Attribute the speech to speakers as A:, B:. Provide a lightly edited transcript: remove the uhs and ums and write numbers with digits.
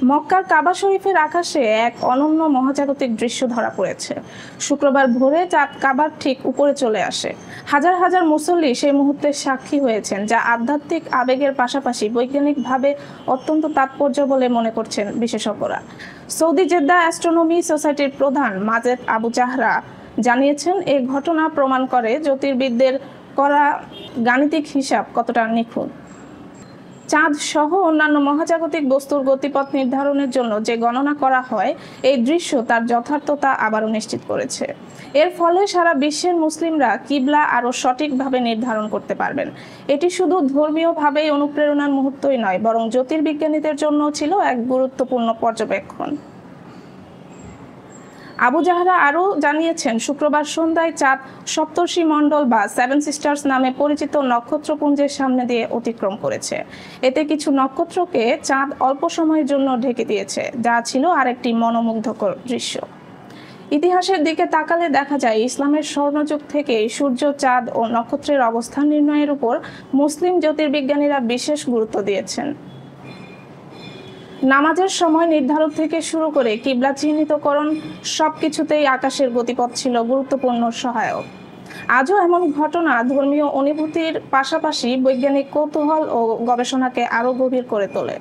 A: মক্কার কাবা শরীফের আকাশে এক অনন্য মহাজাগতিক দৃশ্য ধরা পড়েছে। শুক্রবার ভোরে চাঁদ কাবার ঠিক উপরে চলে আসে। হাজার হাজার মুসল্লি সেই মুহূর্তের সাক্ষী হয়েছেন, যা আধ্যাত্মিক আবেগের পাশাপাশি বৈজ্ঞানিকভাবে অত্যন্ত তাৎপর্য বলে মনে করছেন বিশেষজ্ঞরা। সৌদি জেদ্দা অ্যাস্ট্রোনমি সোসাইটির প্রধান মাজেদ আবু জাহরা জানিয়েছেন, এই ঘটনা প্রমাণ করে জ্যোতির্বিদদের করা গাণিতিক হিসাব কতটা নিখুঁত। চাঁদ সহ অন্যান্য মহাজাগতিক বস্তুর গতিপথ নির্ধারণের জন্য যে গণনা করা হয়, এই দৃশ্য তার যথার্থতা আবারও নিশ্চিত করেছে। এর ফলে সারা বিশ্বের মুসলিমরা কিবলা আরও সঠিকভাবে নির্ধারণ করতে পারবেন। এটি শুধু ধর্মীয়ভাবেই অনুপ্রেরণার মুহূর্তই নয়, বরং জ্যোতির্বিজ্ঞানীদের জন্য ছিল এক গুরুত্বপূর্ণ পর্যবেক্ষণ। আবু জাহরা আরও জানিয়েছেন, শুক্রবার সন্ধ্যায় চাঁদ সপ্তর্ষি মণ্ডল বা সেভেন সিস্টার্স নামে পরিচিত নক্ষত্রপুঞ্জের সামনে দিয়ে অতিক্রম করেছে। এতে কিছু নক্ষত্রকে চাঁদ অল্প সময়ের জন্য ঢেকে দিয়েছে, যা ছিল আরেকটি মনোমুগ্ধকর দৃশ্য। ইতিহাসের দিকে তাকালে দেখা যায়, ইসলামের স্বর্ণযুগ থেকেই সূর্য, চাঁদ ও নক্ষত্রের অবস্থান নির্ণয়ের উপর মুসলিম জ্যোতির্বিজ্ঞানীরা বিশেষ গুরুত্ব দিয়েছেন। নামাজের সময় নির্ধারণ থেকে শুরু করে কিবলা চিহ্নিতকরণ, সবকিছুতেই আকাশের গতিপথ ছিল গুরুত্বপূর্ণ সহায়ক। আজও এমন ঘটনা ধর্মীয় অনুভূতির পাশাপাশি বৈজ্ঞানিক কৌতূহল ও গবেষণাকে আরও গভীর করে তোলে।